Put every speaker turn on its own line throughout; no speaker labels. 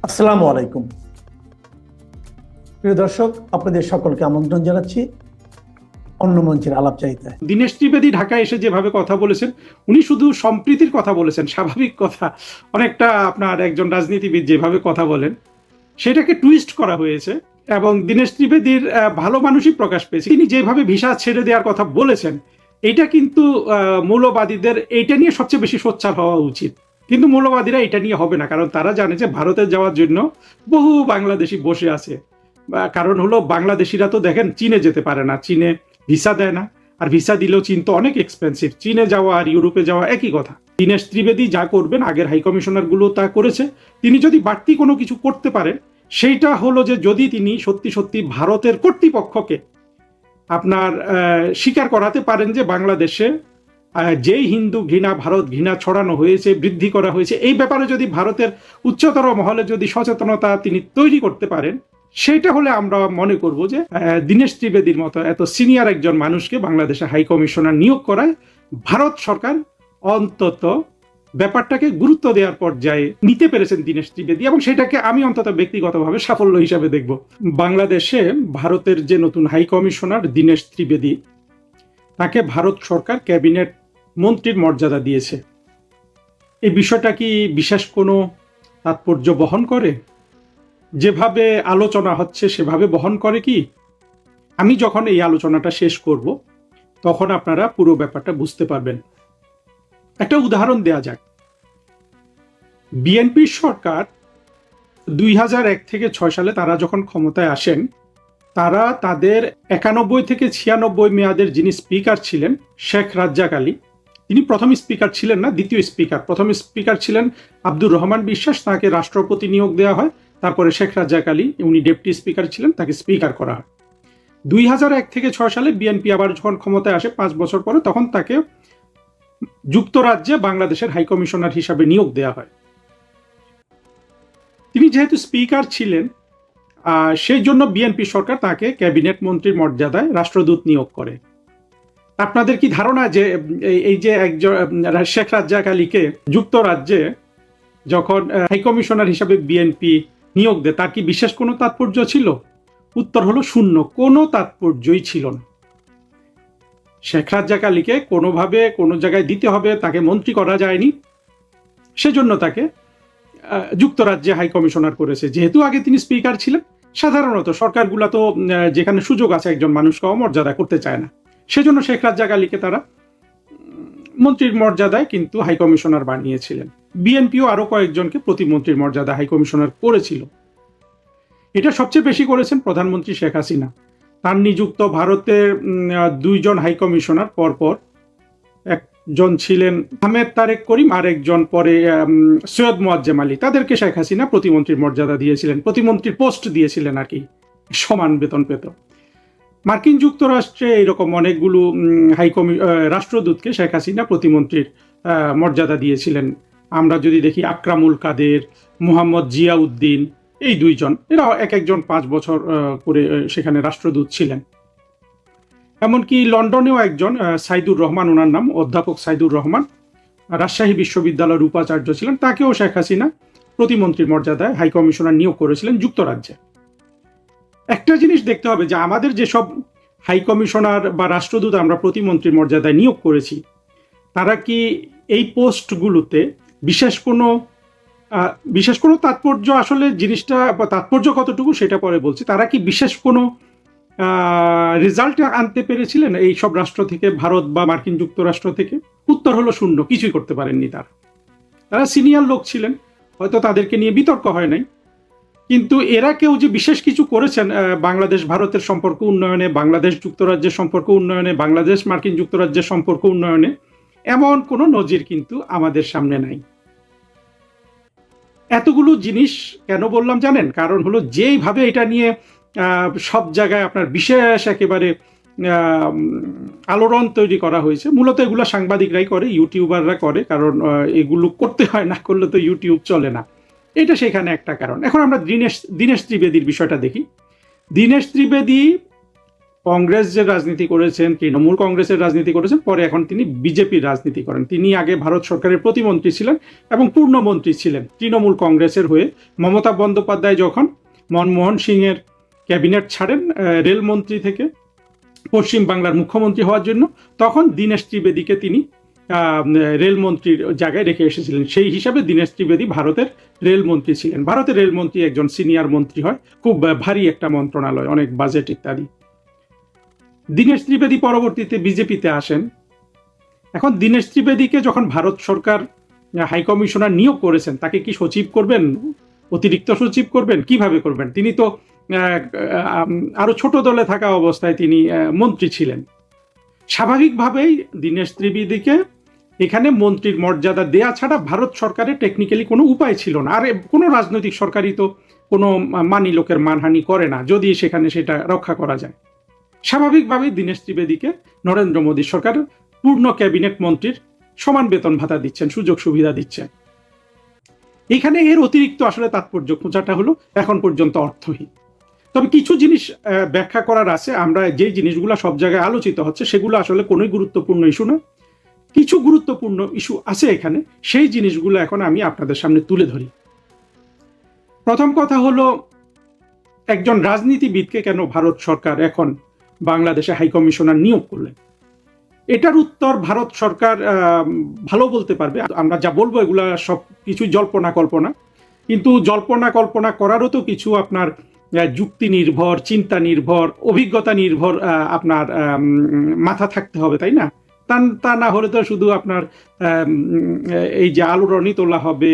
আসসালামু আলাইকুম প্রিয় দর্শক, আপনাদের সকলকে আমন্ত্রণ জানাচ্ছি অন্য মঞ্চের আলাপচারিতায়।
দীনেশ ত্রিবেদী ঢাকায় এসে যেভাবে কথা বলেছেন, উনি শুধু সম্প্রীতির কথা বলেছেন, স্বাভাবিক কথা। অনেকটা আপনার একজন রাজনীতিবিদ যেভাবে কথা বলেন সেটাকে টুইস্ট করা হয়েছে এবং দীনেশ ত্রিবেদীর ভালো মানুষই প্রকাশ পেয়েছে। তিনি যেভাবে ভিসা ছেড়ে দেওয়ার কথা বলেছেন, এটা কিন্তু মৌলবাদীদের এইটা নিয়ে সবচেয়ে বেশি সোচ্চার হওয়া উচিত। কিন্তু মৌলবাদীরা এটা নিয়ে হবে না, কারণ তারা জানে যে ভারতে যাওয়ার জন্য বহু বাংলাদেশি বসে আছে। কারণ হলো বাংলাদেশিরা তো দেখেন চীনে যেতে পারে না, চীনে ভিসা দেয় না, আর ভিসা দিলেও চীন তো অনেক এক্সপেন্সিভ। চীনে যাওয়া আর ইউরোপে যাওয়া একই কথা। দীনেশ ত্রিবেদী যা করবেন, আগের হাই কমিশনার গুলো তা করেছে। তিনি যদি বাড়তি কোনো কিছু করতে পারেন, সেইটা হলো যে যদি তিনি সত্যি সত্যি ভারতের কর্তৃপক্ষকে আপনার স্বীকার করাতে পারেন যে বাংলাদেশে যেই হিন্দু ঘৃণা, ভারত ঘৃণা ছড়ানো হয়েছে, বৃদ্ধি করা হয়েছে, এই ব্যাপারে যদি ভারতের উচ্চতর মহলে যদি সচেতনতা তিনি তৈরি করতে পারেন, সেটা হলে আমরা মনে করব যে দীনেশ ত্রিবেদীর মতো এত সিনিয়র একজন মানুষকে বাংলাদেশে হাই কমিশনার নিয়োগ করায় ভারত সরকার অন্তত ব্যাপারটাকে গুরুত্ব দেওয়ার পর্যায়ে নিতে পেরেছেন দীনেশ ত্রিবেদী, এবং সেটাকে আমি অন্তত ব্যক্তিগতভাবে সাফল্য হিসাবে দেখব। বাংলাদেশে ভারতের যে নতুন হাই কমিশনার দীনেশ ত্রিবেদী, তাকে ভারত সরকার ক্যাবিনেট মন্ত্রীর মর্যাদা দিয়েছে। এই বিষয়টা কি বিশেষ কোনো তাৎপর্য বহন করে? যেভাবে আলোচনা হচ্ছে সেভাবে বহন করে কি? আমি যখন এই আলোচনাটা শেষ করব তখন আপনারা পুরো ব্যাপারটা বুঝতে পারবেন। একটা উদাহরণ দেয়া যাক। বিএনপি সরকার 2001 থেকে 6 সালে তারা যখন ক্ষমতায় আসেন, তারা তাদের 91 থেকে 96 মেয়াদের যিনি স্পিকার ছিলেন শেখ রাজ্জাক আলী, তিনি প্রথম স্পিকার ছিলেন না, দ্বিতীয় স্পিকার। প্রথম স্পিকার ছিলেন আব্দুর রহমান বিশ্বাস, তাকে রাষ্ট্রপতি নিয়োগ দেওয়া হয়। তারপরে শেখ রাজ্জাক আলী, উনি ডেপুটি স্পিকার ছিলেন, তাকে স্পিকার করা হয়। 2001 থেকে 6 সালে বিএনপি আবার যখন ক্ষমতায় আসে 5 বছর পরে, তখন তাকে যুক্তরাজ্যে বাংলাদেশের হাই কমিশনার হিসাবে নিয়োগ দেওয়া হয়। তিনি যেহেতু স্পিকার ছিলেন, সেই জন্য বিএনপি সরকার তাকে ক্যাবিনেট মন্ত্রীর মর্যাদায় রাষ্ট্রদূত নিয়োগ করে। আপনাদের কি ধারণা যে এই যে একজন শেখ রাজ্জাক আলীকে যুক্তরাজ্যে যখন হাই কমিশনার হিসাবে বিএনপি নিয়োগ দেয়, তার কি বিশেষ কোনো তাৎপর্য ছিল? উত্তর হলো শূন্য, কোনো তাৎপর্যই ছিল না। শেখ রাজ্জাক আলীকে কোনোভাবে কোনো জায়গায় দিতে হবে, তাকে মন্ত্রী করা যায়নি, সেজন্য তাকে যুক্তরাজ্যে হাই কমিশনার করেছে। যেহেতু আগে তিনি স্পিকার ছিলেন, সাধারণত সরকারগুলো তো যেখানে সুযোগ আছে একজন মানুষকে অমর্যাদা করতে চায় না, সেজন্য শেখ রাজ্জাক আলীকে তারা মন্ত্রীর মর্যাদায় কিন্তু হাই কমিশনার বানিয়েছিলেন। বিএনপিও আরো কয়েকজনকে প্রতিমন্ত্রীর মর্যাদা হাই কমিশনার করেছিল। এটা সবচেয়ে বেশি করেছেন প্রধানমন্ত্রী শেখ হাসিনা। তার নিযুক্ত ভারতের 2 জন হাই কমিশনার পরপর, একজন ছিলেন আহমেদ তারেক করিম, আর একজন পরে সৈয়দ মোয়াজ্জেম আলী, তাদেরকে শেখ হাসিনা প্রতিমন্ত্রীর মর্যাদা দিয়েছিলেন, প্রতিমন্ত্রীর পোস্ট দিয়েছিলেন আর কি, সমান বেতন পেত। মার্কিন যুক্তরাষ্ট্রে এরকম অনেকগুলো রাষ্ট্রদূতকে শেখ হাসিনা প্রতিমন্ত্রীর মর্যাদা দিয়েছিলেন। আমরা যদি দেখি আকরামুল কাদের, মোহাম্মদ জিয়াউদ্দিন, এই 2 জন, এরা এক একজন 5 বছর করে সেখানে রাষ্ট্রদূত ছিলেন। এমনকি লন্ডনেও একজন সাইদুর রহমান, ওনার নাম অধ্যাপক সাইদুর রহমান, রাজশাহী বিশ্ববিদ্যালয়ের উপাচার্য ছিলেন, তাকেও শেখ হাসিনা প্রতিমন্ত্রীর মর্যাদায় হাই কমিশনার নিয়োগ করেছিলেন যুক্তরাজ্যে। একটা জিনিস দেখতে হবে যে আমাদের যেসব হাই কমিশনার বা রাষ্ট্রদূত আমরা প্রতিমন্ত্রীর মর্যাদায় নিয়োগ করেছি, তারা কি এই পোস্টগুলোতে বিশেষ কোনো তাৎপর্য, আসলে জিনিসটা তাৎপর্য কতটুকু সেটা পরে বলছি, তারা কি বিশেষ কোনো রেজাল্ট আনতে পেরেছিলেন এই সব রাষ্ট্র থেকে, ভারত বা মার্কিন যুক্তরাষ্ট্র থেকে? উত্তর হলো শূন্য, কিছুই করতে পারেননি। তারা সিনিয়র লোক ছিলেন, হয়তো তাদেরকে নিয়ে বিতর্ক হয় নাই, কিন্তু এরা কেউ যে বিশেষ কিছু করেছেন বাংলাদেশ ভারতের সম্পর্ক উন্নয়নে, বাংলাদেশ যুক্তরাজ্যের সম্পর্ক উন্নয়নে, বাংলাদেশ মার্কিন যুক্তরাজ্যের সম্পর্ক উন্নয়নে, এমন কোনো নজির কিন্তু আমাদের সামনে নাই। এতগুলো জিনিস কেন বললাম জানেন? কারণ হলো যেইভাবে এটা নিয়ে সব জায়গায় আপনার বিশেষ একেবারে আলোড়ন তৈরি করা হয়েছে, মূলত এগুলো সাংবাদিকরাই করে, ইউটিউবাররা করে, কারণ এগুলো করতে হয়, না করলে তো ইউটিউব চলে না। এটা সেখানে একটা কারণ। এখন আমরা দীনেশ ত্রিবেদীর বিষয়টা দেখি। দীনেশ ত্রিবেদী কংগ্রেস যে রাজনীতি করেছেন, তৃণমূল কংগ্রেসের রাজনীতি করেছেন, পরে এখন তিনি বিজেপির রাজনীতি করেন। তিনি আগে ভারত সরকারের প্রতিমন্ত্রী ছিলেন এবং পূর্ণমন্ত্রী ছিলেন তৃণমূল কংগ্রেসের হয়ে। মমতা বন্দ্যোপাধ্যায় যখন মনমোহন সিংয়ের ক্যাবিনেট ছাড়েন রেলমন্ত্রী থেকে পশ্চিম বাংলার মুখ্যমন্ত্রী হওয়ার জন্য, তখন দীনেশ ত্রিবেদীকে তিনি রেলমন্ত্রীর জায়গায় রেখে এসেছিলেন। সেই হিসাবে দীনেশ ত্রিবেদী ভারতের রেলমন্ত্রী ছিলেন। ভারতের রেলমন্ত্রী একজন সিনিয়র মন্ত্রী হয়, খুব ভারী একটা মন্ত্রণালয়, অনেক বাজেট ইত্যাদি। দীনেশ ত্রিবেদী পরবর্তীতে বিজেপিতে আসেন। এখন দীনেশ ত্রিবেদীকে যখন ভারত সরকার হাইকমিশনার নিয়োগ করেছেন, তাকে কি সচিব করবেন, অতিরিক্ত সচিব করবেন, কিভাবে করবেন? তিনি তো আরো ছোট দলে থাকা অবস্থায় তিনি মন্ত্রী ছিলেন। স্বাভাবিকভাবেই দীনেশ ত্রিবেদীকে এখানে মন্ত্রীর মর্যাদা দেয়া ছাড়া ভারত সরকারের টেকনিক্যালি কোনো উপায় ছিল না। আর কোনো রাজনৈতিক সরকারই তো কোনো মানি লোকের মানহানি করে না, যদি সেখানে সেটা রক্ষা করা যায়। স্বাভাবিকভাবেই দীনেশ ত্রিবেদীকে নরেন্দ্র মোদী সরকার পূর্ণ ক্যাবিনেট মন্ত্রীর সমান বেতন ভাতা দিচ্ছেন, সুযোগ সুবিধা দিচ্ছেন। এখানে এর অতিরিক্ত আসলে তাৎপর্য খোঁজাটা হলো এখন পর্যন্ত অর্থহীন। তবে কিছু জিনিস ব্যাখ্যা করার আছে। আমরা যে জিনিসগুলো সব জায়গায় আলোচিত হচ্ছে সেগুলো আসলে কোনোই গুরুত্বপূর্ণ ইস্যু না। কিছু গুরুত্বপূর্ণ ইস্যু আছে এখানে, সেই জিনিসগুলো এখন আমি আপনাদের সামনে তুলে ধরি। প্রথম কথা হলো, একজন রাজনীতিবিদকে কেন ভারত সরকার এখন বাংলাদেশে হাইকমিশনার নিয়োগ করলেন? এটার উত্তর ভারত সরকার ভালো বলতে পারবে। আমরা যা বলবো এগুলা সব কিছুই জল্পনা কল্পনা, কিন্তু জল্পনা কল্পনা করারও তো কিছু আপনার যুক্তি নির্ভর, চিন্তা নির্ভর, অভিজ্ঞতা নির্ভর আপনার মাথা থাকতে হবে, তাই না? তা না হলে তো শুধু আপনার এই যে আলোড়নই তোলা হবে,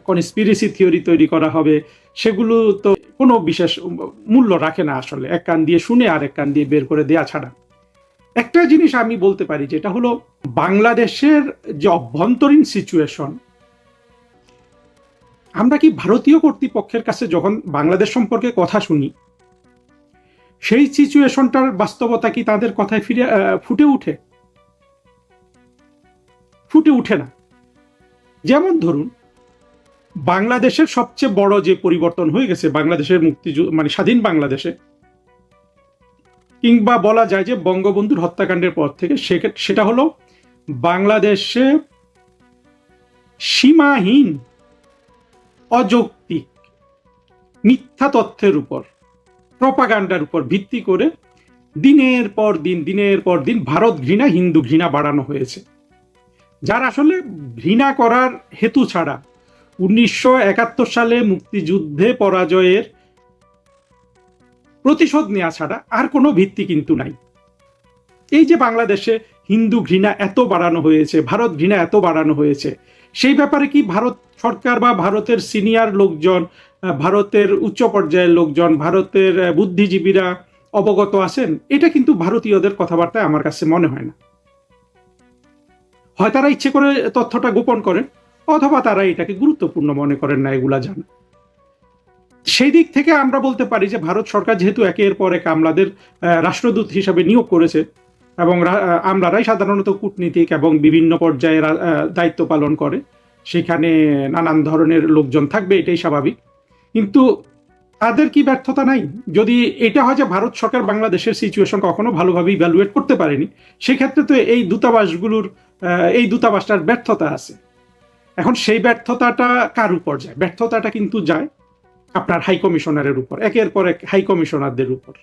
কনস্পিরেসি থিওরি তৈরি করা হবে, সেগুলো তো কোনো বিশেষ মূল্য রাখে না আসলে, এক কান দিয়ে শুনে আর এক কান দিয়ে বের করে দেয়া ছাড়া। একটা জিনিস আমি বলতে পারি, যেটা হলো বাংলাদেশের যে অভ্যন্তরীণ সিচুয়েশন, আমরা কি ভারতীয় কর্তৃপক্ষের কাছে যখন বাংলাদেশ সম্পর্কে কথা শুনি, সেই সিচুয়েশনটার বাস্তবতা কি তাদের কথায় ফুটে উঠে? ফুটে উঠে না। যেমন ধরুন, বাংলাদেশের সবচেয়ে বড় যে পরিবর্তন হয়ে গেছে বাংলাদেশের মুক্তিযুদ্ধ মানে স্বাধীন বাংলাদেশে, কিংবা বলা যায় যে বঙ্গবন্ধুর হত্যাকাণ্ডের পর থেকে, সেটা হলো বাংলাদেশে সীমাহীন অযৌক্তিক মিথ্যা তথ্যের উপর, প্রপাগান্ডার উপর ভিত্তি করে দিনের পর দিন ভারত ঘৃণা, হিন্দু ঘৃণা বাড়ানো হয়েছে, যার আসলে ঘৃণা করার হেতু ছাড়া 1971 সালে মুক্তিযুদ্ধে পরাজয়ের প্রতিশোধ নেওয়া ছাড়া আর কোনো ভিত্তি কিন্তু নাই। এই যে বাংলাদেশে হিন্দু ঘৃণা এত বাড়ানো হয়েছে, ভারত ঘৃণা এত বাড়ানো হয়েছে, সেই ব্যাপারে কি ভারত সরকার বা ভারতের সিনিয়র লোকজন, ভারতের উচ্চ পর্যায়ের লোকজন, ভারতের বুদ্ধিজীবীরা অবগত আছেন? এটা কিন্তু ভারতীয়দের কথাবার্তায় আমার কাছে মনে হয় না। হয় তারা ইচ্ছে করে তথ্যটা গোপন করেন, অথবা তারা এটাকে গুরুত্বপূর্ণ মনে করেন না এগুলা জানা। সেই দিক থেকে আমরা বলতে পারি যে ভারত সরকার যেহেতু একের পর এক আমলাদের রাষ্ট্রদূত হিসাবে নিয়োগ করেছে, এবং আমলারাই সাধারণত কূটনীতিক এবং বিভিন্ন পর্যায়ে দায়িত্ব পালন করে, সেখানে নানান ধরনের লোকজন থাকবে, এটাই স্বাভাবিক। কিন্তু তাদের কি ব্যর্থতা নাই? যদি এটা হয় যে ভারত সরকার বাংলাদেশের সিচুয়েশন কখনো ভালোভাবে ইভ্যালুয়েট করতে পারেনি, সেক্ষেত্রে তো এই দূতাবাসটার ব্যর্থতা আছে। এখন সেই ব্যর্থতাটা কার উপর যায়? ব্যর্থতাটা কিন্তু যায় আপনার হাই কমিশনারের উপর, একের পর এক হাই কমিশনারদের উপর।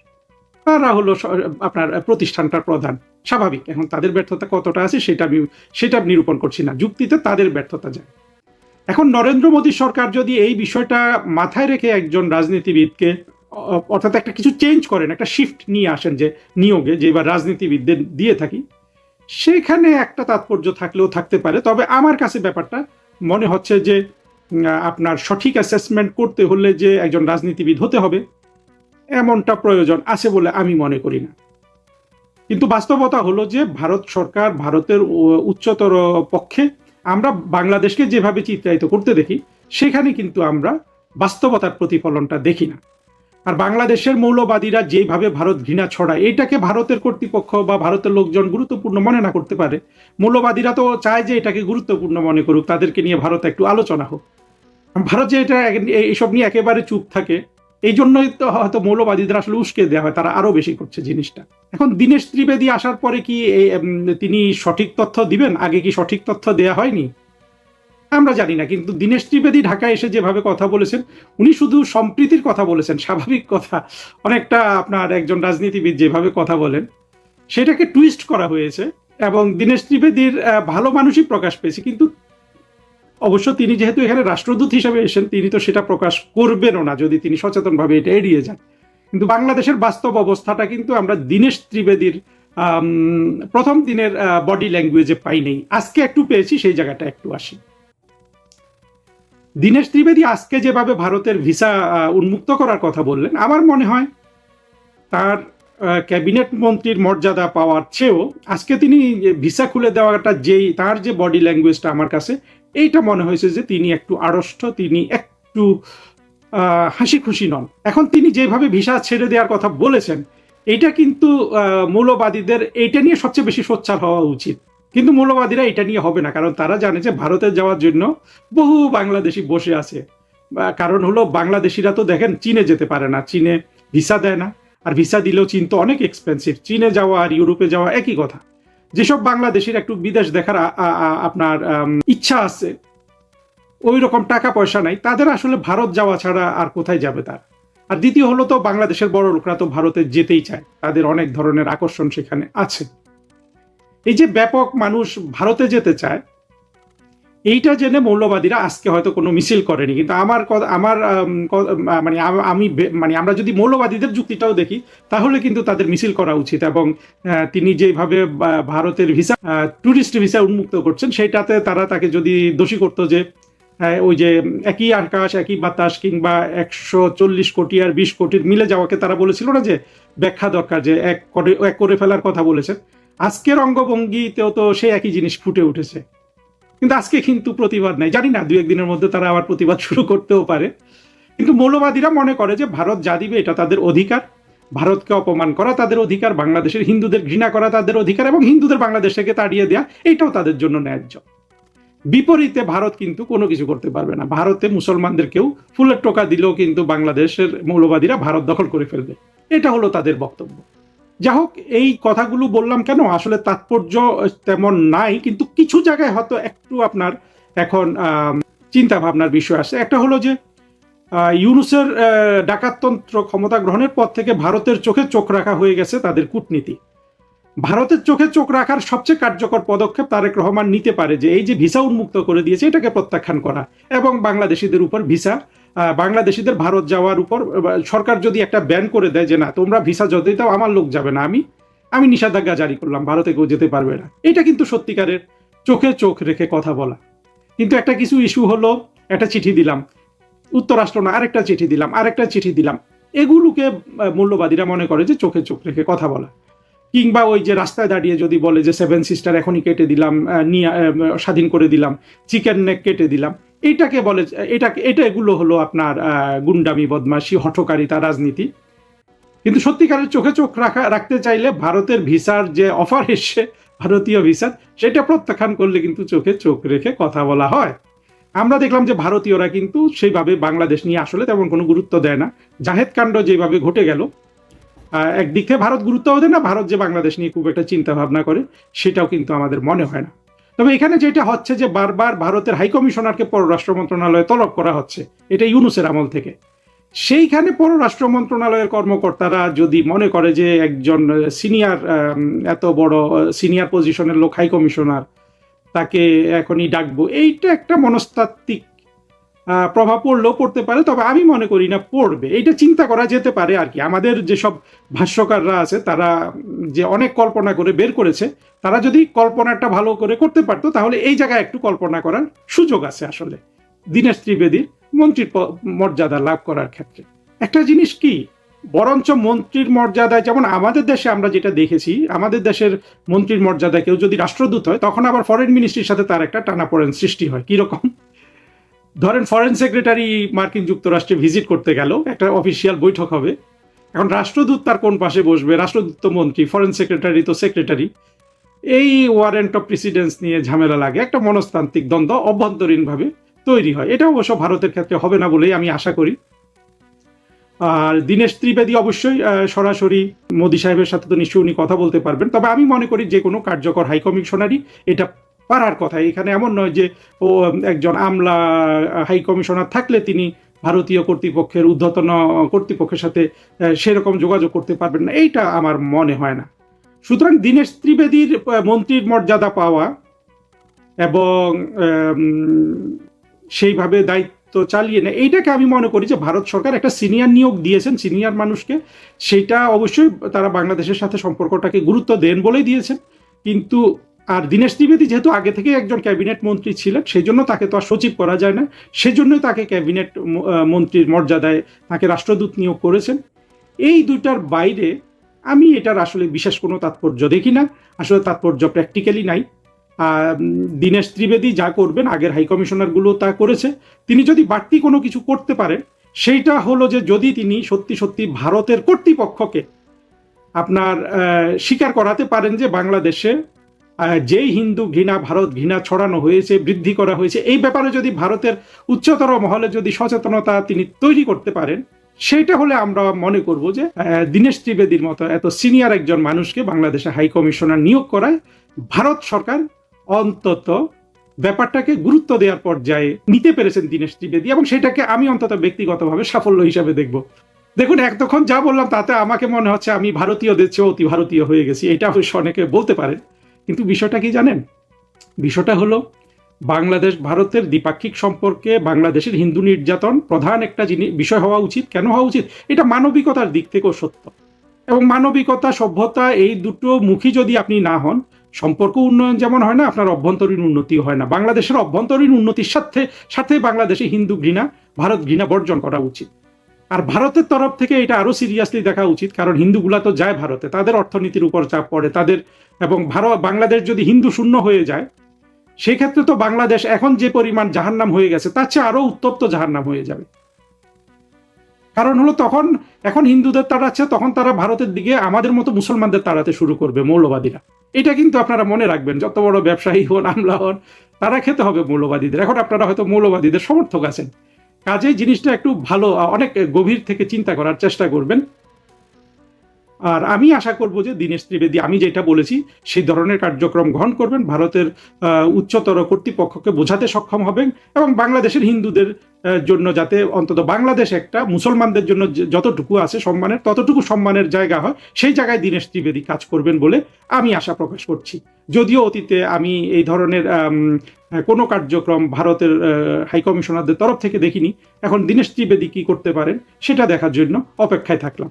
তারা হলো আপনার প্রতিষ্ঠানটার প্রধান, স্বাভাবিক। এখন তাদের ব্যর্থতা কতটা আছে সেটা নিরূপণ করছি না, যুক্তিতে তাদের ব্যর্থতা যায়। এখন নরেন্দ্র মোদী সরকার যদি এই বিষয়টা মাথায় রেখে একজন রাজনীতিবিদকে, অর্থাৎ একটা কিছু চেঞ্জ করেন, একটা শিফট নিয়ে আসেন যে নিয়োগে, যে এবার রাজনীতিবিদদের দিয়ে থাকি, সেখানে একটা তাৎপর্য থাকলেও থাকতে পারে। তবে আমার কাছে ব্যাপারটা মনে হচ্ছে যে আপনার সঠিক অ্যাসেসমেন্ট করতে হলে যে একজন রাজনীতিবিদ হতে হবে, এমনটা প্রয়োজন আছে বলে আমি মনে করি না। কিন্তু বাস্তবতা হলো যে ভারত সরকার, ভারতের উচ্চতর পক্ষে আমরা বাংলাদেশকে যেভাবে চিত্রায়িত করতে দেখি, সেখানে কিন্তু আমরা বাস্তবতার প্রতিফলনটা দেখি না। আর বাংলাদেশের মৌলবাদীরা যেভাবে ভারত ঘৃণা ছড়ায়, এটাকে ভারতের কর্তৃপক্ষ বা ভারতের লোকজন গুরুত্বপূর্ণ মনে না করতে পারে। মৌলবাদীরা তো চায় যে এটাকে গুরুত্বপূর্ণ মনে করুক, তাদেরকে নিয়ে ভারত একটু আলোচনা হোক। ভারত যে এটা এইসব নিয়ে একেবারে চুপ থাকে, এই জন্যই তো হয়তো মৌলবাদীদের আসলে উস্কে দেওয়া হয়, তারা আরো বেশি করছে জিনিসটা। এখন দীনেশ ত্রিবেদী আসার পরে কি তিনি সঠিক তথ্য দিবেন? আগে কি সঠিক তথ্য দেয়া হয়নি আমরা জানি না, কিন্তু দীনেশ ত্রিবেদী ঢাকায় এসে যেভাবে কথা বলেছেন, উনি শুধু সম্প্রীতির কথা বলেছেন, স্বাভাবিক কথা। অনেকটা আপনার একজন রাজনীতিবিদ যেভাবে কথা বলেন সেটাকে টুইস্ট করা হয়েছে, এবং দীনেশ ত্রিবেদীর ভালো মানুষই প্রকাশ পেয়েছে। কিন্তু অবশ্য তিনি যেহেতু এখানে রাষ্ট্রদূত হিসেবে এসেছেন, তিনি তো সেটা প্রকাশ করবেনও না যদি তিনি সচেতনভাবে এটা এড়িয়ে যান। কিন্তু বাংলাদেশের বাস্তব অবস্থাটা কিন্তু আমরা দীনেশ ত্রিবেদীর প্রথম দিনের বডি ল্যাঙ্গুয়েজে পাই নেই, আজকে একটু পেয়েছি, সেই জায়গাটা একটু আসি। দীনেশ ত্রিবেদী আজকে যেভাবে ভারতের ভিসা উন্মুক্ত করার কথা বললেন, আমার মনে হয় তার ক্যাবিনেট মন্ত্রীর মর্যাদা পাওয়ার চেয়েও আজকে তিনি ভিসা খুলে দেওয়াটা যেই তার যে বডি ল্যাঙ্গুয়েজটা আমার কাছে এইটা মনে হয়েছে যে তিনি একটু আড়ষ্ট, তিনি একটু হাসি খুশি নন। এখন তিনি যেভাবে ভিসা ছেড়ে দেওয়ার কথা বলেছেন, এইটা কিন্তু মৌলবাদীদের এইটা নিয়ে সবচেয়ে বেশি সোচ্চার হওয়া উচিত। কিন্তু মৌলবাদীরা এটা নিয়ে হবে না, কারণ তারা জানে যে ভারতে যাওয়ার জন্য বহু বাংলাদেশি বসে আছে। কারণ হলো বাংলাদেশিরা তো দেখেন চীনে যেতে পারে না, চীনে ভিসা দেয় না, আর ভিসা দিলেও চীন তো অনেক এক্সপেন্সিভ। চীনে যাওয়া আর ইউরোপে যাওয়া একই কথা। যেসব বাংলাদেশির একটু বিদেশ দেখার আপনার ইচ্ছা আছে, ওই রকম টাকা পয়সা নাই, তাদের আসলে ভারত যাওয়া ছাড়া আর কোথায় যাবে তার। আর দ্বিতীয় হলো তো বাংলাদেশের বড় লোকরা তো ভারতে যেতেই চায়, তাদের অনেক ধরনের আকর্ষণ সেখানে আছে। এই যে ব্যাপক মানুষ ভারতে যেতে চায়, এইটা জেনে মৌলবাদীরা আজকে হয়তো কোনো মিছিল করেনি। কিন্তু মানে আমরা যদি মৌলবাদীদের যুক্তিটাও দেখি, তাহলে কিন্তু তাদের মিছিল করা উচিত। এবং তিনি যেভাবে ভারতের ভিসা টুরিস্ট ভিসা উন্মুক্ত করছেন, সেইটাতে তারা তাকে যদি দোষী করতো যে ওই যে একই আকাশ একই বাতাস কিংবা 140 কোটি আর 20 কোটির মিলে যাওয়াকে তারা বলেছিল না যে ব্যাখ্যা দরকার, যে এক করে ফেলার কথা বলেছেন, আজকের অঙ্গভঙ্গিতেও তো সেই একই জিনিস ফুটে উঠেছে। কিন্তু আজকে কিন্তু প্রতিবাদ নাই, জানি না 2-1 দিনের মধ্যে তারা আবার প্রতিবাদ শুরু করতেও পারে। কিন্তু মৌলবাদীরা মনে করে যে ভারত যা দিবে এটা তাদের অধিকার, ভারতকে অপমান করা তাদের অধিকার, বাংলাদেশের হিন্দুদের ঘৃণা করা তাদের অধিকার, এবং হিন্দুদের বাংলাদেশ থেকে তাড়িয়ে দেওয়া এইটাও তাদের জন্য ন্যায্য। বিপরীতে ভারত কিন্তু কোনো কিছু করতে পারবে না। ভারতে মুসলমানদেরকেও ফুলের টোকা দিলেও কিন্তু বাংলাদেশের মৌলবাদীরা ভারত দখল করে ফেলবে, এটা হলো তাদের বক্তব্য। যা হোক, এই কথাগুলো বললাম কেন, আসলে তাৎপর্য তেমন নাই, কিন্তু কিছু জায়গায় হয়তো একটু আপনার এখন চিন্তা ভাবনার বিষয় আসে। একটা হলো যে ইউনূসের ডাকাততন্ত্র ক্ষমতা গ্রহণের পর থেকে ভারতের চোখে চোখ রাখা হয়ে গেছে তাদের কূটনীতি। ভারতের চোখে চোখ রাখার সবচেয়ে কার্যকর পদক্ষেপ তারেক রহমান নিতে পারে যে এই যে ভিসা উন্মুক্ত করে দিয়েছে এটাকে প্রত্যাখ্যান করা, এবং বাংলাদেশিদের উপর ভিসা, বাংলাদেশিদের ভারত যাওয়ার উপর সরকার যদি একটা ব্যান করে দেয় যে না তোমরা ভিসা যতই দাও আমার লোক যাবে না, আমি নিষেধাজ্ঞা জারি করলাম, ভারতে কেউ যেতে পারবে না। এটা কিন্তু সত্যিকারের চোখে চোখ রেখে কথা বলা। কিন্তু একটা কিছু ইস্যু হলো, একটা চিঠি দিলাম, উত্তরাষ্ট্র না আরেকটা চিঠি দিলাম, আরেকটা চিঠি দিলাম, এগুলোকে মৌলবাদীরা মনে করে যে চোখে চোখ রেখে কথা বলা। কিংবা ওই যে রাস্তায় দাঁড়িয়ে যদি বলে যে 7 সিস্টার এখনই কেটে দিলাম, স্বাধীন করে দিলাম, চিকেন নেক কেটে দিলাম, এইটাকে বলে এটা এগুলো হলো আপনার গুন্ডামি, বদমাশি, হঠকারিতা, রাজনীতি। কিন্তু সত্যিকারের চোখে চোখ রাখতে চাইলে ভারতের ভিসার যে অফার এসছে, ভারতীয় ভিসার, সেটা প্রত্যাখ্যান করলে কিন্তু চোখে চোখ রেখে কথা বলা হয়। আমরা দেখলাম যে ভারতীয়রা কিন্তু সেইভাবে বাংলাদেশ নিয়ে আসলে তেমন কোনো গুরুত্ব দেয় না। জাহেদ কাণ্ড যেভাবে ঘটে গেল, একদিক থেকে ভারত গুরুত্বও দেয় না, ভারত যে বাংলাদেশ নিয়ে খুব একটা চিন্তা ভাবনা করে সেটাও কিন্তু আমাদের মনে হয় না। তবে এখানে যেটা হচ্ছে যে বারবার ভারতের হাইকমিশনারকে পররাষ্ট্র মন্ত্রণালয়ে তলব করা হচ্ছে, এটা ইউনূসের আমল থেকে। সেইখানে পররাষ্ট্র মন্ত্রণালয়ের কর্মকর্তারা যদি মনে করে যে একজন সিনিয়র, এত বড় সিনিয়র পজিশনের লোক হাইকমিশনার, তাকে এখনই ডাকবো, এইটা একটা মনস্তাত্ত্বিক প্রভাব পড়লেও পড়তে পারে। তবে আমি মনে করি না পড়বে, এইটা চিন্তা করা যেতে পারে আর কি। আমাদের যেসব ভাষ্যকাররা আছে তারা যে অনেক কল্পনা করে বের করেছে, তারা যদি কল্পনাটা ভালো করে করতে পারতো তাহলে এই জায়গায় একটু কল্পনা করার সুযোগ আছে আসলে দীনেশ ত্রিবেদীর মন্ত্রীর মর্যাদা লাভ করার ক্ষেত্রে। একটা জিনিস কি, বরঞ্চ মন্ত্রীর মর্যাদায়, যেমন আমাদের দেশে আমরা যেটা দেখেছি, আমাদের দেশের মন্ত্রীর মর্যাদায় কেউ যদি রাষ্ট্রদূত হয় তখন আবার ফরেন মিনিস্ট্রির সাথে তার একটা টানাপোড়েন সৃষ্টি হয়। কিরকম, ধরেন ফরেন সেক্রেটারি মার্কিন যুক্তরাষ্ট্রে ভিজিট করতে গেল, একটা অফিসিয়াল বৈঠক হবে, এখন রাষ্ট্রদূত তার কোন পাশে বসবে? রাষ্ট্রদূত তো মন্ত্রী, ফরেন সেক্রেটারি তো সেক্রেটারি। এই ওয়ারেন্ট অফ প্রেসিডেন্স নিয়ে ঝামেলা লাগে, একটা মনস্তান্ত্রিক দ্বন্দ্ব অভ্যন্তরীণভাবে তৈরি হয়। এটা অবশ্য ভারতের ক্ষেত্রে হবে না বলেই আমি আশা করি। আর দীনেশ ত্রিবেদী অবশ্যই সরাসরি মোদি সাহেবের সাথে তো নিশ্চয়ই উনি কথা বলতে পারবেন, তবে আমি মনে করি যে কোনো কার্যকর হাই কমিশনারই এটা পারার কথা। এখানে এমন নয় যে ও একজন আমলা হাই কমিশনার থাকলে তিনি ভারতীয় কর্তৃপক্ষের ঊর্ধ্বতন কর্তৃপক্ষের সাথে সেরকম যোগাযোগ করতে পারবেন না, এইটা আমার মনে হয় না। সুতরাং দীনেশ ত্রিবেদীর মন্ত্রীর মর্যাদা পাওয়া এবং সেইভাবে দায়িত্ব চালিয়ে নেয়, এইটাকে আমি মনে করি যে ভারত সরকার একটা সিনিয়র নিয়োগ দিয়েছেন, সিনিয়র মানুষকে, সেইটা অবশ্যই তারা বাংলাদেশের সাথে সম্পর্কটাকে গুরুত্ব দেন বলেই দিয়েছেন। কিন্তু আর দীনেশ ত্রিবেদী যেহেতু আগে থেকে একজন ক্যাবিনেট মন্ত্রী ছিলেন, সেই জন্য তাকে তো আর সচিব করা যায় না, সেজন্যই তাকে ক্যাবিনেট মন্ত্রীর মর্যাদায় তাকে রাষ্ট্রদূত নিয়োগ করেছেন। এই দুইটার বাইরে আমি এটার আসলে বিশেষ কোনো তাৎপর্য দেখি না, আসলে তাৎপর্য প্র্যাকটিক্যালি নাই। দীনেশ ত্রিবেদী যা করবেন, আগের হাই কমিশনারগুলো তা করেছে। তিনি যদি বাড়তি কোনো কিছু করতে পারেন, সেইটা হলো যে যদি তিনি সত্যি সত্যি ভারতের কর্তৃপক্ষকে আপনার স্বীকার করাতে পারেন যে বাংলাদেশে যেই হিন্দু ঘৃণা, ভারত ঘৃণা ছড়ানো হয়েছে, বৃদ্ধি করা হয়েছে, এই ব্যাপারে যদি ভারতের উচ্চতর মহলে যদি সচেতনতা তিনি তৈরি করতে পারেন, সেটা হলে আমরা মনে করব যে দীনেশ ত্রিবেদীর মতো এত সিনিয়র একজন মানুষকে বাংলাদেশে হাই কমিশনার নিয়োগ করায় ভারত সরকার অন্তত ব্যাপারটাকে গুরুত্ব দেওয়ার পর্যায়ে নিতে পেরেছেন দীনেশ ত্রিবেদী, এবং সেটাকে আমি অন্তত ব্যক্তিগতভাবে সাফল্য হিসাবে দেখব। দেখুন, এতক্ষণ যা বললাম তাতে আমাকে মনে হচ্ছে আমি ভারতীয়দের চেয়ে অতি ভারতীয় হয়ে গেছি, এটা অবশ্য অনেকে বলতে পারেন, কিন্তু বিষয়টা কি জানেন? বিষয়টা হলো বাংলাদেশ ভারতের দ্বিপাক্ষিক সম্পর্কে বাংলাদেশের হিন্দু নির্যাতন প্রধান একটা বিষয় হওয়া উচিত। কেন হওয়া উচিত? এটা মানবিকতার দিক থেকেও সত্য, এবং মানবিকতা, সভ্যতা, এই দুটো মুখী যদি আপনি না হন, সম্পর্ক উন্নয়ন যেমন হয় না, আপনার অভ্যন্তরীণ উন্নতি হয় না। বাংলাদেশের অভ্যন্তরীণ উন্নতির সাথে সাথে বাংলাদেশে হিন্দু ঘৃণা, ভারত ঘৃণা বর্জন করা উচিত। আর ভারতের তরফ থেকে এটা আরো সিরিয়াসলি দেখা উচিত, কারণ হিন্দুগুলা তো যায় ভারতে, তাদের অর্থনীতির উপর চাপ পড়ে তাদের, এবং বাংলাদেশ যদি হিন্দু শূন্য হয়ে যায়, সেক্ষেত্রে তো বাংলাদেশ এখন যে পরিমাণ জাহান্নাম হয়ে গেছে তার চেয়ে আরো উত্তপ্ত জাহান্নাম হয়ে যাবে। কারণ হলো তখন এখন হিন্দুদের তাড়াচ্ছে, তখন তারা ভারতের দিকে আমাদের মতো মুসলমানদের তাড়াতে শুরু করবে মৌলবাদীরা। এটা কিন্তু আপনারা মনে রাখবেন, যত বড় ব্যবসায়ী হন, আমলা হন, তারা খেতে হবে মৌলবাদীদের। এখন আপনারা হয়তো মৌলবাদীদের সমর্থক আছেন, কাজেই জিনিসটা একটু ভালো, অনেক গভীর থেকে চিন্তা করার চেষ্টা করবেন। আর আমি আশা করব যে দীনেশ ত্রিবেদী আমি যেটা বলেছি সেই ধরনের কার্যক্রম গ্রহণ করবেন, ভারতের উচ্চতর কর্তৃপক্ষকে বোঝাতে সক্ষম হবেন, এবং বাংলাদেশের হিন্দুদের জন্য যাতে অন্তত বাংলাদেশ একটা মুসলমানদের জন্য যতটুকু আছে সম্মানের, ততটুকু সম্মানের জায়গা হয়, সেই জায়গায় দীনেশ ত্রিবেদী কাজ করবেন বলে আমি আশা প্রকাশ করছি। যদিও অতীতে আমি এই ধরনের কোনো কার্যক্রম ভারতের হাই কমিশনারদের তরফ থেকে দেখিনি, এখন দীনেশ ত্রিবেদী কি করতে পারেন সেটা দেখার জন্য অপেক্ষায় থাকলাম।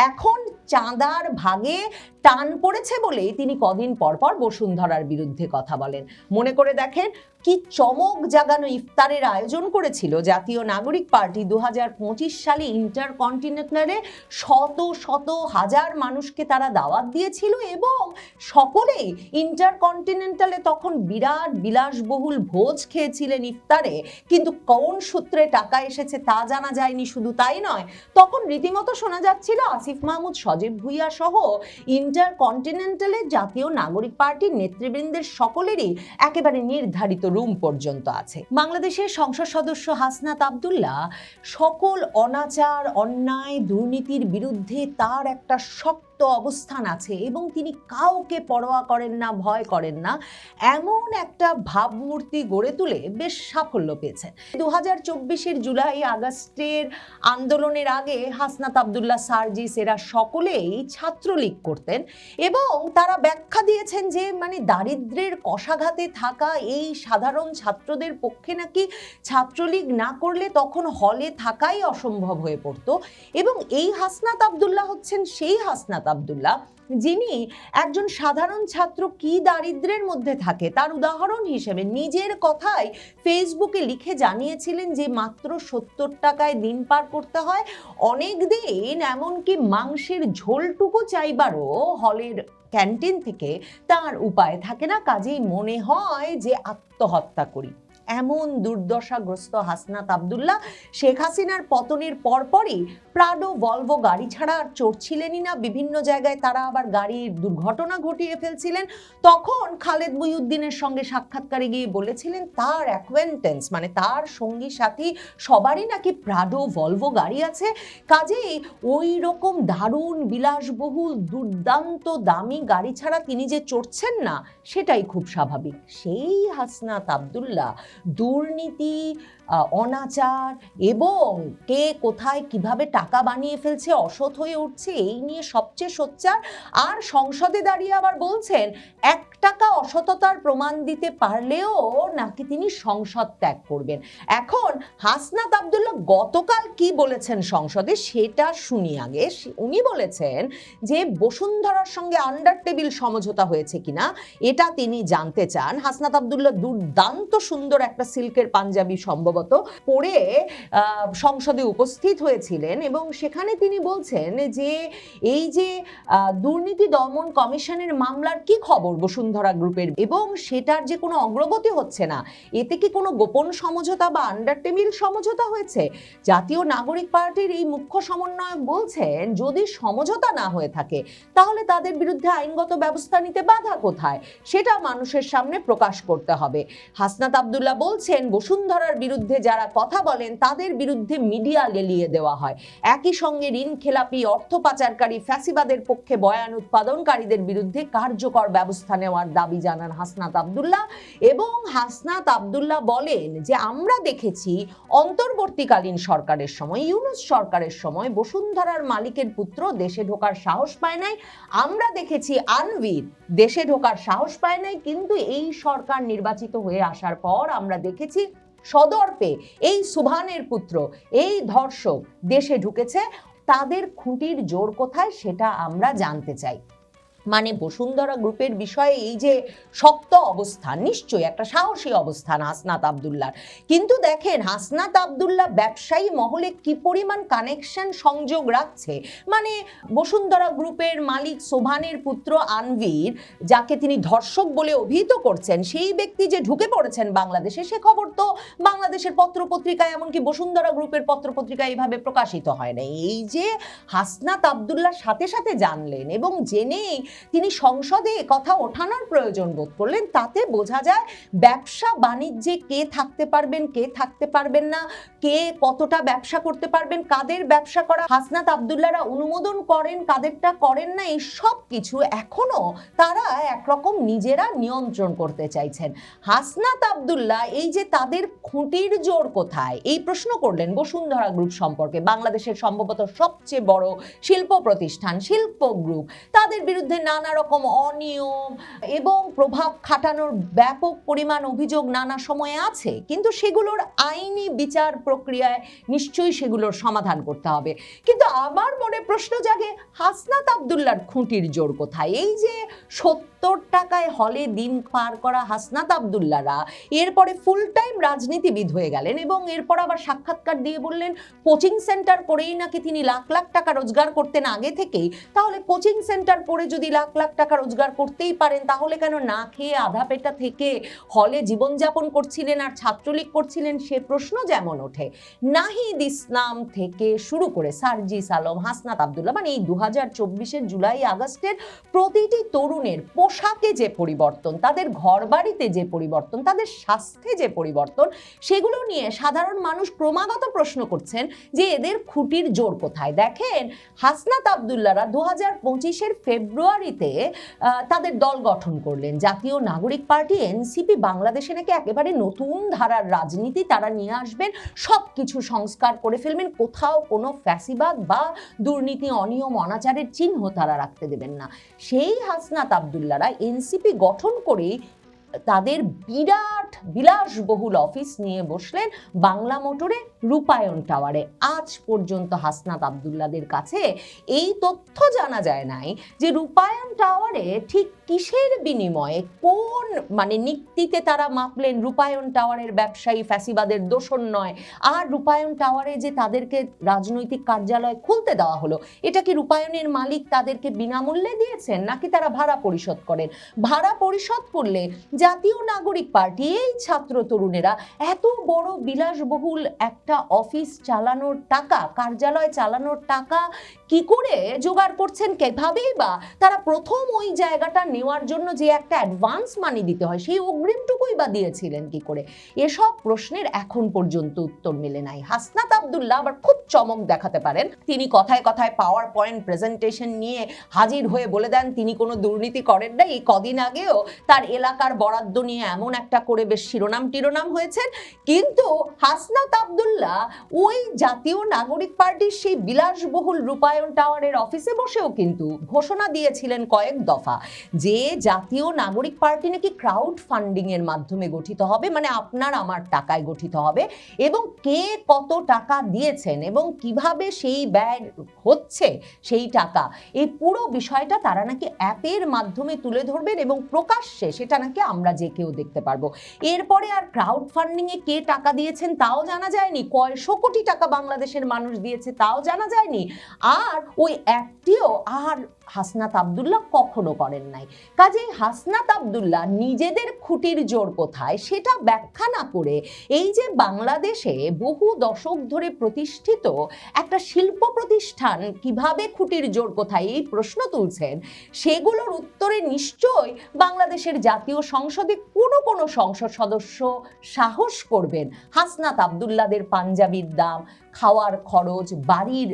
এখন চাঁদার ভাগে টান পড়েছে বলেই তিনি কদিন পর পর বসুন্ধরার বিরুদ্ধে কথা বলেন। মনে করে দেখেন কি চমক জাগানো ইফতারের আয়োজন করেছিল জাতীয় নাগরিক পার্টি 2025 সালে ইন্টারকন্টিনেন্টালে। শত শত হাজার মানুষকে তারা দাওয়াত দিয়েছিল, এবং সকলেই ইন্টারকন্টিনেন্টালে তখন বিরাট বিলাসবহুল ভোজ খেয়েছিলেন ইফতারে, কিন্তু কোন সূত্রে টাকা এসেছে তা জানা যায়নি। শুধু তাই নয়, তখন রীতিমতো শোনা যাচ্ছিল আসিফ মাহমুদ, সজীব ভুইয়া সহ ইন্টারকন্টিনেন্টালে জাতীয় নাগরিক পার্টির নেতৃবৃন্দের সকলেরই একেবারে নির্ধারিত রুম পর্যন্ত আছে। বাংলাদেশের সংসদ সদস্য হাসনাত আব্দুল্লাহ সকল অনাচার, অন্যায়, দুর্নীতির বিরুদ্ধে তার একটা শক্ত অবস্থান আছে, এবং তিনি কাউকে পরোয়া করেন না, ভয় করেন না, এমন একটা ভাবমূর্তি গড়ে তুলে বেশ সাফল্য পেয়েছেন। 2024-এর জুলাই আগস্টের আন্দোলনের আগে হাসনাত আব্দুল্লাহ, সার্জিস এরা সকলেই ছাত্রলীগ করতেন, এবং তারা ব্যাখ্যা দিয়েছেন যে দারিদ্র্যের কষাঘাতে থাকা এই সাধারণ ছাত্রদের পক্ষে নাকি ছাত্রলীগ না করলে তখন হলে থাকাই অসম্ভব হয়ে পড়তো। এবং এই হাসনাত আব্দুল্লাহ হচ্ছেন সেই হাসনাত আব্দুল্লাহ যিনি একজন সাধারণ ছাত্র কি দারিদ্র্যের মধ্যে থাকে তার উদাহরণ হিসেবে নিজের কথায় ফেসবুকে লিখে জানিয়েছিলেন যে মাত্র 70 টাকায় দিন পার করতে হয় অনেক দিন, এমনকি মাংসের ঝোলটুকু চাইবারও হলের ক্যান্টিন থেকে তার উপায় থাকে না। কাজেই মনে হয় যে আত্মহত্যা করি। এমন দুর্দশাগ্রস্ত হাসনাত আব্দুল্লাহ শেখ হাসিনার পতনের পরপরই প্রাডো ভলভো গাড়ি ছাড়া আর চড়ছিলেনই না, বিভিন্ন জায়গায় তারা আবার গাড়ির দুর্ঘটনা ঘটিয়ে ফেলছিলেন। তখন খালেদ মহিউদ্দিনের সঙ্গে সাক্ষাৎকারে গিয়ে বলেছিলেন তার অ্যাকোয়েন্টেন্স মানে তার সঙ্গী সাথী সবারই নাকি প্রাডো ভলভো গাড়ি আছে, কাজেই ওই রকম দারুণ বিলাসবহুল দুর্দান্ত দামি গাড়ি ছাড়া তিনি যে চড়ছেন না সেটাই খুব স্বাভাবিক। সেই হাসনাত আব্দুল্লাহ দুর্নীতি, অনাচার এবং কে কোথায় কিভাবে টাকা বানিয়ে ফেলছে, অসৎ হয়ে উঠছে, এই নিয়ে সবচেয়ে সোচ্চার। আর সংসদে দাঁড়িয়ে আবার বলছেন 1 টাকা অসততার প্রমাণ দিতে পারলেও নাকি তিনি সংসদ ত্যাগ করবেন। এখন হাসনাত আব্দুল্লাহ গতকাল কি বলেছেন সংসদে সেটা শুনি আগে। উনি বলেছেন যে বসুন্ধরার সঙ্গে আন্ডার টেবিল সমঝোতা হয়েছে কিনা এটা তিনি জানতে চান। হাসনাত আব্দুল্লাহ দুর্দান্ত সুন্দর একটা সিল্কের পাঞ্জাবি সম্ভবত পরে সংসদে উপস্থিত হয়েছিলেন এবং সেখানে তিনি বলছেন যে এই যে দুর্নীতি দমন কমিশনের মামলার কি খবর বসুন্ধরা গ্রুপের এবং সেটার যে কোনো অগ্রগতি হচ্ছে না, এতে কি কোনো গোপন সমঝোতা বা আন্ডার টেবিল সমঝোতা হয়েছে? জাতীয় নাগরিক পার্টির এই মুখ্য সমন্বয়ক বলছেন যদি সমঝোতা না হয়ে থাকে তাহলে তাদের বিরুদ্ধে আইনগত ব্যবস্থা নিতে বাধা কোথায় সেটা মানুষের সামনে প্রকাশ করতে হবে। হাসনাত আব্দুল্লাহ বলছেন বসুন্ধরার বিরুদ্ধে যারা কথা বলেন তাদের বিরুদ্ধে মিডিয়া লেলিয়ে দেওয়া হয়, একই সঙ্গে ঋণ খেলাপি, অর্থ পাচারকারী, ফ্যাসিবাদের পক্ষে বয়ান উৎপাদনকারীদের বিরুদ্ধে কার্যকর ব্যবস্থা নেওয়ার দাবি জানান হাসনাত আব্দুল্লাহ। এবং হাসনাত আব্দুল্লাহ বলেন যে আমরা দেখেছি অন্তর্বর্তীকালীন সরকারের সময়, ইউনূস সরকারের সময় বসুন্ধরার মালিকের পুত্র দেশে ঢোকার সাহস পায় নাই, আমরা দেখেছি আনভীর দেশে ঢোকার সাহস পায় নাই, কিন্তু এই সরকার নির্বাচিত হয়ে আসার পর আমরা দেখেছি সদর্পে এই সুবহানের পুত্র, এই ধর্ষক দেশে ঢুকেছে। তাদের খুঁটির জোর কোথায় সেটা আমরা জানতে চাই। মানে বসুন্ধরা গ্রুপের বিষয়ে এই যে শক্ত অবস্থান, নিশ্চয়ই একটা সাহসী অবস্থান হাসনাত আব্দুল্লাহর, কিন্তু দেখেন হাসনাত আব্দুল্লাহ ব্যবসায়ী মহলে কি পরিমাণ কানেকশন সংযোগ রাখছে। মানে বসুন্ধরা গ্রুপের মালিক সোভানের পুত্র আনভীর, যাকে তিনি ধর্ষক বলে অভিহিত করছেন, সেই ব্যক্তি যে ঢুকে পড়েছেন বাংলাদেশে সে খবর তো বাংলাদেশের পত্রপত্রিকায় এমনকি বসুন্ধরা গ্রুপের পত্রপত্রিকায় এইভাবে প্রকাশিত হয় না। এই যে হাসনাত আব্দুল্লাহ সাথে সাথে জানলেন এবং জেনেই তিনি সংসদে কথা ওঠানোর প্রয়োজন বোধ করলেন, তাতে বোঝা যায় ব্যবসা বাণিজ্যে কে থাকতে পারবেন, কে থাকতে পারবেন না, কে কতটা ব্যবসা করতে পারবেন, কাদের ব্যবসা করা হাসনাত আব্দুল্লাহরা অনুমোদন করেন, কাদেরটা করেন না, এই সব কিছু এখনো তারা একরকম নিজেরা নিয়ন্ত্রণ করতে চাইছেন। হাসনাত আব্দুল্লাহ এই যে তাদের খুঁটির জোর কোথায় এই প্রশ্ন করলেন বসুন্ধরা গ্রুপ সম্পর্কে, বাংলাদেশের সম্ভবত সবচেয়ে বড় শিল্প প্রতিষ্ঠান শিল্প গ্রুপ, তাদের বিরুদ্ধে নানা রকম অনিয়ম এবং প্রভাব খাটানোর ব্যাপক পরিমাণ অভিযোগ নানা সময়ে আছে, কিন্তু সেগুলোর আইনি বিচার প্রক্রিয়ায় নিশ্চয়ই সেগুলোর সমাধান করতে হবে। কিন্তু আমার মনে প্রশ্ন জাগে হাসনাত আব্দুল্লাহর খুঁটির জোর কোথায়? এই যে 70 টাকায় হলে দিন পার করা হাসনাত আব্দুল্লাহরা এরপরে ফুল টাইম রাজনীতিবিদ হয়ে গেলেন এবং এরপর আবার সাক্ষাৎকার দিয়ে বললেন কোচিং সেন্টার করেই নাকি তিনি লাখ লাখ টাকা রোজগার করতেন আগে থেকেই। তাহলে কোচিং সেন্টার করে যদি লাখ লাখ টাকা রোজগার করতেই পারেন তাহলে কেন না খেয়ে আধা পেটা থেকে হলে জীবনযাপন করছিলেন আর ছাত্রলীগ করছিলেন? সে প্রশ্ন যেমন ওঠে। নাহিদ ইসলাম থেকে শুরু করে সার্জিস আলম, হাসনাত আব্দুল্লাহ, মানে এই 2024-এর জুলাই আগস্টের প্রতিটি তরুণের পোশাকে যে পরিবর্তন, তাদের ঘরবাড়িতে যে পরিবর্তন, তাদের স্বাস্থ্যে যে পরিবর্তন, সেগুলো নিয়ে সাধারণ মানুষ ক্রমাগত প্রশ্ন করছেন যে এদের খুঁটির জোর কোথায়। দেখেন হাসনাত আব্দুল্লাহরা 2025-এর ফেব্রুয়ারিতে তাদের দল গঠন করলেন, জাতীয় নাগরিক পার্টি এনসিপি। বাংলাদেশে নাকি একেবারে নতুন ধারার রাজনীতি তারা নিয়ে আসবেন, সব কিছু সংস্কার করে ফেলবেন, কোথাও কোনো ফ্যাসিবাদ বা দুর্নীতি, অনিয়ম, অনাচারের চিহ্ন তারা রাখতে দেবেন না। সেই হাসনাত আব্দুল্লাহরা এনসিপি গঠন করে তাদের বিরাট বিলাসবহুল অফিস নিয়ে বসলেন বাংলা মোটরে রূপায়ণ টাওয়ারে। আজ পর্যন্ত হাসনাত আব্দুল্লাহদের কাছে এই তথ্য জানা যায় নাই যে রূপায়ণ টাওয়ারে ঠিক কিসের বিনিময়ে, কোন মানে নীতিতে তারা মাপলেন রূপায়ণ টাওয়ারের ব্যবসায়ী ফ্যাসিবাদের দোষণ নয়। আর রূপায়ণ টাওয়ারে যে তাদেরকে রাজনৈতিক কার্যালয় খুলতে দেওয়া হলো, এটা কি রূপায়ণের মালিক তাদেরকে বিনামূল্যে দিয়েছেন নাকি তারা ভাড়া পরিশোধ করেন? ভাড়া পরিশোধ করলে জাতীয় নাগরিক পার্টি, এই ছাত্র তরুণেরা এত বড় বিলাসবহুল একটা অফিস চালানোর টাকা, কার্যালয় চালানোর টাকা কি করে জোগাড় করছেন, কিভাবেই বা তারা প্রথম ওই জায়গাটা নেওয়ার জন্য যে একটা অ্যাডভান্স মানি দিতে হয় সেই অগ্রিমটুকুই বা দিয়েছিলেন কি করে? এসব প্রশ্নের এখন পর্যন্ত উত্তর মেলে নাই। হাসনাত আব্দুল্লাহ আবার খুব চমক দেখাতে পারেন। তিনি কথায় কথায় পাওয়ার পয়েন্ট প্রেজেন্টেশন নিয়ে হাজির হয়ে বলে দেন তিনি কোনো দুর্নীতি করেন না। এই কদিন আগেও তার এলাকার বরাদ্দ নিয়ে এমন একটা করে বেশ শিরোনাম টিরোনাম হয়েছেন। কিন্তু হাসনাত আব্দুল্লাহ ওই জাতীয় নাগরিক পার্টির সেই বিলাসবহুল রূপায়ণ টাওয়ারের অফিসে বসেও কিন্তু ঘোষণা দিয়েছিলেন কয়েক দফা যে জাতীয় নাগরিক পার্টি নাকি ক্রাউড ফান্ডিং এর মাধ্যমে গঠিত হবে, মানে আপনার আমার টাকায় গঠিত হবে, এবং কে কত টাকা দিয়েছেন এবং কিভাবে সেই ব্যয় হচ্ছে সেই টাকা, এই পুরো বিষয়টা তারা নাকি অ্যাপের মাধ্যমে তুলে ধরবেন এবং প্রকাশ্যে সেটা নাকি আমরা যে কেউ দেখতে পারবো। এরপরে আর ক্রাউড ফান্ডিং এ কে টাকা দিয়েছেন তাও জানা যায়নি, কয়শো কোটি টাকা বাংলাদেশের মানুষ দিয়েছে তাও জানা যায়নি, আর ওই অ্যাপটিও আর হাসনাত আব্দুল্লাহ কখনো করেন নাই। কাজেই হাসনাত আব্দুল্লাহ নিজেদের খুঁটির জোর কোথায় সেটা ব্যাখ্যা না করে এই যে বাংলাদেশে বহু দশক ধরে প্রতিষ্ঠিত একটা শিল্প প্রতিষ্ঠান কিভাবে খুঁটির জোর কোথায় এই প্রশ্ন তুলছেন, সেগুলোর উত্তরে নিশ্চয়ই বাংলাদেশের জাতীয় সংসদে কোনো সংসদ সদস্য সাহস করবেন হাসনাত আব্দুল্লাহদের পাঞ্জাবির দাম, খাওয়ার খরচ, বাড়ির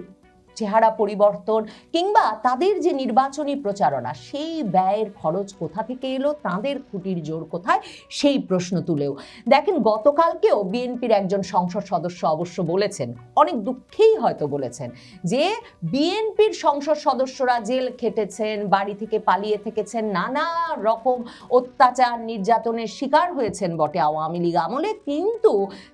চেহারা পরিবর্তন কিংবা তাদের যে নির্বাচনী প্রচারণা সেই ব্যয়ের খরচ কোথা থেকে এলো, তাদের খুঁটির জোর কোথায় সেই প্রশ্ন তুলেও। দেখেন, গতকালকেও বিএনপির একজন সংসদ সদস্য অবশ্য বলেছেন, অনেক দুঃখেই হয়তো বলেছেন, যে বিএনপির সংসদ সদস্যরা জেল খেটেছেন, বাড়ি থেকে পালিয়ে থেকেছেন, নানা রকম অত্যাচার নির্যাতনের শিকার হয়েছেন বটে আওয়ামী লীগ আমলে, কিন্তু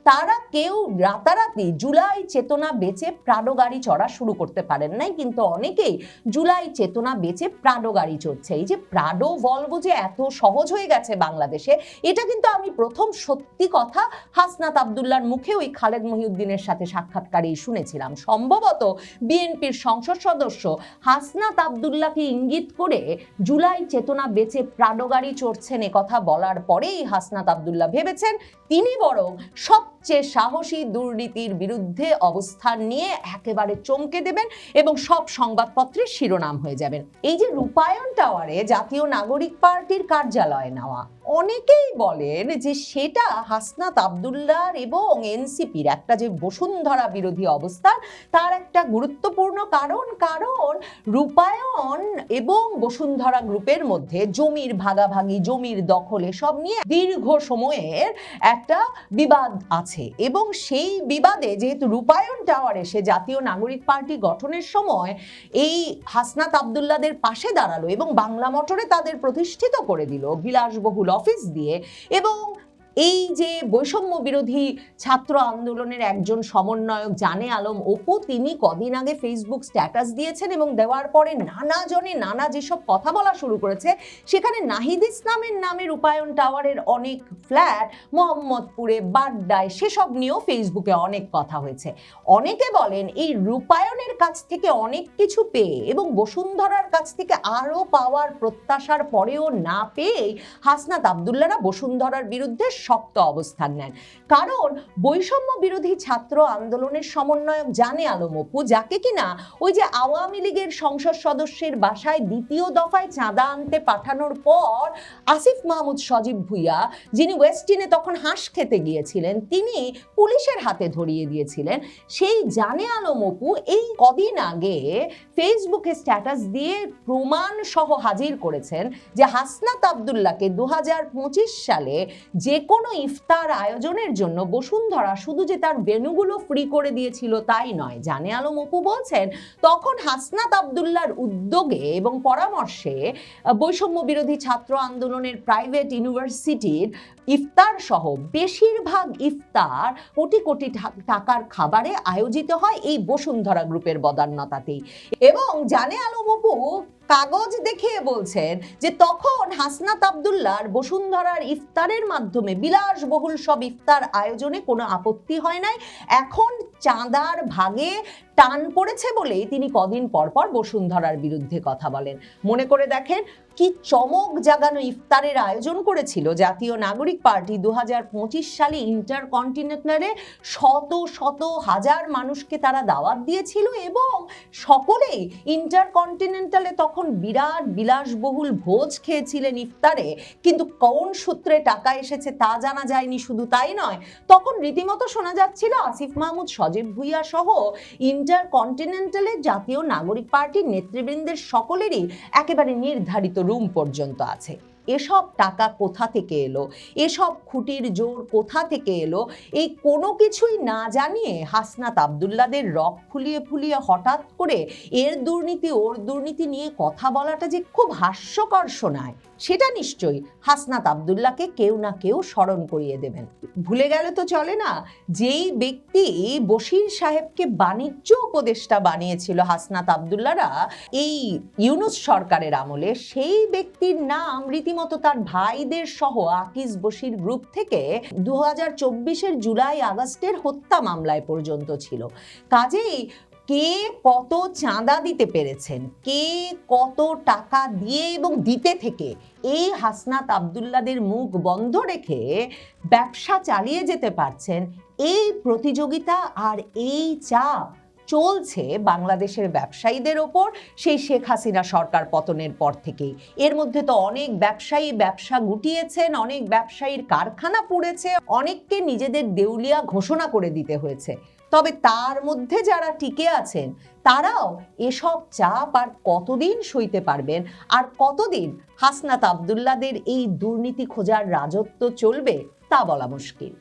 তারা কেউ রাতারাতি জুলাই চেতনা বেচে প্রাডো গাড়ি চড়া শুরু করতে পারেন নাই, কিন্তু অনেকেই জুলাই চেতনা বেচে প্রাডো গাড়ি চড়ছে। এই যে প্রাডো ভলভো যে এত সহজ হয়ে গেছে বাংলাদেশে, এটা কিন্তু আমি প্রথম সত্যি কথা হাসনাত আব্দুল্লাহর মুখে ওই খালেদ মহিউদ্দিনের সাথে সাক্ষাৎকারেই শুনেছিলাম। সম্ভবত বিএনপির সংসদ সদস্য হাসনাত আব্দুল্লাহকে ইঙ্গিত করে জুলাই চেতনা বেচে প্রাডো গাড়ি চড়ছেন এ কথা বলার পরেই হাসনাত আব্দুল্লাহ ভেবেছেন তিনি বরং সবচেয়ে সাহসী দুর্নীতির বিরুদ্ধে অবস্থান নিয়ে একেবারে চমকে দেবেন এবং সব সংবাদপত্রের শিরোনাম হয়ে যাবেন। এই যে রূপায়ণ টাওয়ারে জাতীয় নাগরিক পার্টির কার্যালয় নেওয়া, অনেকেই বলেন যে সেটা হাসনাত আব্দুল্লাহর এবং এনসিপির একটা যে বসুন্ধরা বিরোধী অবস্থান তার একটা গুরুত্বপূর্ণ কারণ রূপায়ণ এবং বসুন্ধরা গ্রুপের মধ্যে জমির ভাগাভাগি, জমির দখল এসব নিয়ে দীর্ঘ সময়ের একটা বিবাদ আছে এবং সেই বিবাদে যেহেতু রূপায়ণ টাওয়ার এসে জাতীয় নাগরিক পার্টি গঠনের সময় এই হাসনাত আব্দুল্লাহদের পাশে দাঁড়ালো এবং বাংলা মোটরে তাদের প্রতিষ্ঠিত করে দিল বিলাসবহুল অফিস দিয়ে, এবং এই যে বৈষম্য বিরোধী ছাত্র আন্দোলনের একজন সমন্বয়ক জানে আলম অপু, তিনি কদিন আগে ফেসবুক স্ট্যাটাস দিয়েছেন এবং দেওয়ার পরে নানা জনে নানা যেসব কথা বলা শুরু করেছে, সেখানে নাহিদ ইসলামের নামে রূপায়ণ টাওয়ারের অনেক ফ্ল্যাট মোহাম্মদপুরে, বাড্ডায়, সেসব নিয়েও ফেসবুকে অনেক কথা হয়েছে। অনেকে বলেন এই রূপায়ণের কাছ থেকে অনেক কিছু পেয়ে এবং বসুন্ধরার কাছ থেকে আরও পাওয়ার প্রত্যাশার পরেও না পেয়েই হাসনাত আব্দুল্লাহরা বসুন্ধরার বিরুদ্ধে শক্ত অবস্থান নেন। কারণ বৈষম্য বিরোধী ছাত্র আন্দোলনের সমন্বয়ক জানে আলম অপু, যাকে কিনা ওই যে আওয়ামী লীগের সংসদ সদস্যের বাসায় দ্বিতীয় দফায় চাঁদা আনতে পাঠানোর পর আসিফ মাহমুদ সজীব ভুইয়া, যিনি ওয়েস্টিনে তখন হাঁস খেতে গিয়েছিলেন, তিনি পুলিশের হাতে ধরিয়ে দিয়েছিলেন, সেই জানে আলম অপু এই কদিন আগে ফেসবুকে স্ট্যাটাস দিয়ে প্রমাণ সহ হাজির করেছেন যে হাসনাত আব্দুল্লাহকে 2025 সালে যে কোনো ইফতার আয়োজনের জন্য বসুন্ধরা শুধু যে তার ভেন্যুগুলো ফ্রি করে দিয়েছিল তাই নয়। জানে আলম অপু বলছেন তখন হাসনাত আব্দুল্লাহর উদ্যোগে এবং পরামর্শে বৈষম্য বিরোধী ছাত্র আন্দোলনের প্রাইভেট ইউনিভার্সিটির ইফতার সহ বেশিরভাগ ইফতার কোটি কোটি টাকার খাবারে আয়োজিত হয় এই বসুন্ধরা গ্রুপের বদান্যতাতেই। এবং জানে আলম অপু কাগজ দেখিয়ে বলছেন যে তখন হাসনাত আব্দুল্লাহর বসুন্ধরার ইফতারের মাধ্যমে বিলাসবহুল সব ইফতার আয়োজনে কোনো আপত্তি হয় নাই, এখন চাঁদার ভাগে টান পড়েছে বলেই তিনি কদিন পর পর বসুন্ধরার বিরুদ্ধে কথা বলেন। মনে করে দেখেন কি চমক জাগানো ইফতারের আয়োজন করেছিল জাতীয় নাগরিক পার্টি 2025 সালে ইন্টারকন্টিনেন্টালে। শত শত হাজার মানুষকে তারা দাওয়াত দিয়েছিল এবং সকলেই ইন্টারকন্টিনেন্টালে তখন বিরাট বিলাসবহুল ভোজ খেয়েছিলেন ইফতারে, কিন্তু কোন সূত্রে টাকা এসেছে তা জানা যায়নি। শুধু তাই নয়, তখন রীতিমতো শোনা যাচ্ছিল আসিফ মাহমুদ, সজীব ভুইয়া সহ ইন্টারকন্টিনেন্টালে জাতীয় নাগরিক পার্টির নেতৃবৃন্দের সকলেরই একেবারে নির্ধারিত রুম পর্যন্ত আছে। এসব টাকা কোথা থেকে এলো, এসব খুঁটির জোর কোথা থেকে এলো, এই কোনো কিছুই না জানিয়ে হাসনাত আব্দুল্লাদের রক ফুলিয়ে ফুলিয়ে হঠাৎ করে এর দুর্নীতি ওর দুর্নীতি নিয়ে কথা বলাটা যে খুব হাস্যকর শোনায়, সেটা নিশ্চয়ই হাসনাত আব্দুল্লাহকে কেউ না কেউ স্মরণ করিয়ে দেবেন। ভুলে গেলে তো চলে না, যেই ব্যক্তি বশির সাহেবকে বাণিজ্য উপদেষ্টা বানিয়েছিল হাসনাত আব্দুল্লাহরা এই ইউনূস সরকারের আমলে, সেই ব্যক্তির নাম রীতিমতো তার ভাইদের সহ আকিজ বশির গ্রুপ থেকে 2024-এর জুলাই আগস্টের হত্যা মামলায় পর্যন্ত ছিল। কাজেই কে কত চাঁদা দিতে পেরেছেন, কে কত টাকা দিয়ে এবং দিতে থেকে এই হাসনাত আব্দুল্লাদের মুখ বন্ধ রেখে ব্যবসা চালিয়ে যেতে পারছেন, এই প্রতিযোগিতা আর এই চাপ চলছে বাংলাদেশের ব্যবসায়ীদের ওপর সেই শেখ হাসিনা সরকার পতনের পর থেকেই। এর মধ্যে তো অনেক ব্যবসায়ী ব্যবসা গুটিয়েছেন, অনেক ব্যবসায়ীর কারখানা পুড়েছে, অনেককে নিজেদের দেউলিয়া ঘোষণা করে দিতে হয়েছে। তবে তার মধ্যে যারা টিকে আছেন তারাও এসব চাপ আর কতদিন সইতে পারবেন, আর কতদিন হাসনাত আব্দুল্লাদের এই দুর্নীতি খোঁজার রাজত্ব চলবে তা বলা মুশকিল।